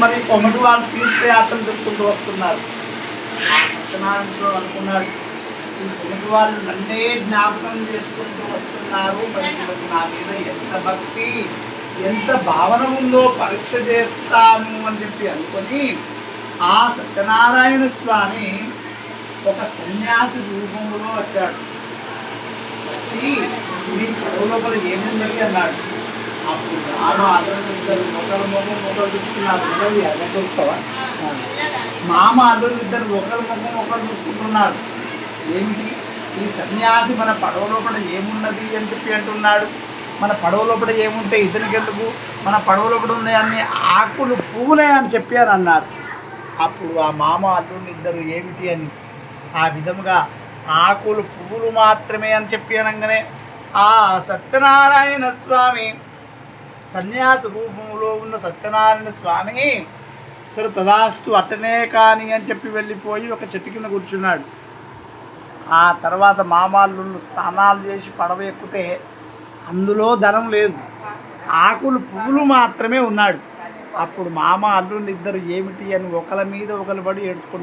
మరి కొమటి వాళ్ళు తీర్థయాత్రలు చెప్పుకుంటూ వస్తున్నారు. ఆ సత్యనారాయణతో అనుకున్నాడు, ఈ కొమటి వాళ్ళు నన్నే జ్ఞాపకం చేసుకుంటూ వస్తున్నారు, మరి వీళ్ళకి నా మీద ఎంత భక్తి ఎంత భావన ఉందో పరీక్ష చేస్తాను అని చెప్పి అనుకొని ఆ సత్యనారాయణ స్వామి ఒక సన్యాసి రూపంలో వచ్చాడు. వచ్చి ఈ పడవ లోపల ఏముందని అన్నాడు. అప్పుడు రాను అల్లుడు ఇద్దరు ఒకరి ముఖం ఒకరు చూస్తున్నారు. ఎక్కడ దొరుకుతావా? మామ అల్లుడు ఇద్దరు ఒకరి ముఖం ఒకరు చూసుకుంటున్నారు. ఏమిటి ఈ సన్యాసి మన పడవ లోపల ఏమున్నది అని చెప్పి అంటున్నాడు. మన పడవ లోపల ఏముంటే ఇతనికి ఎందుకు, మన పడవ లోపల ఉన్నాయి అన్ని ఆకులు పువ్వులే అని చెప్పి అని అన్నారు. అప్పుడు ఆ మామ అల్లుడిని ఇద్దరు ఏమిటి అని ఆ విధముగా ఆకులు పువ్వులు మాత్రమే అని చెప్పి అనగానే ఆ సత్యనారాయణ స్వామి సన్యాస రూపంలో ఉన్న సత్యనారాయణ స్వామి సరే తదాస్తు అతనే కానీ అని చెప్పి వెళ్ళిపోయి ఒక చెట్టు కింద కూర్చున్నాడు. ఆ తర్వాత మామాళ్ళు స్నానాలు చేసి పడవ ఎక్కితే అందులో ధనం లేదు, ఆకులు పువ్వులు మాత్రమే ఉన్నాడు. అప్పుడు మామ అల్లుళ్ళు ఇద్దరు ఏమిటి అని ఒకరి మీద ఒకరు పడి ఏడ్చుకుంటారు.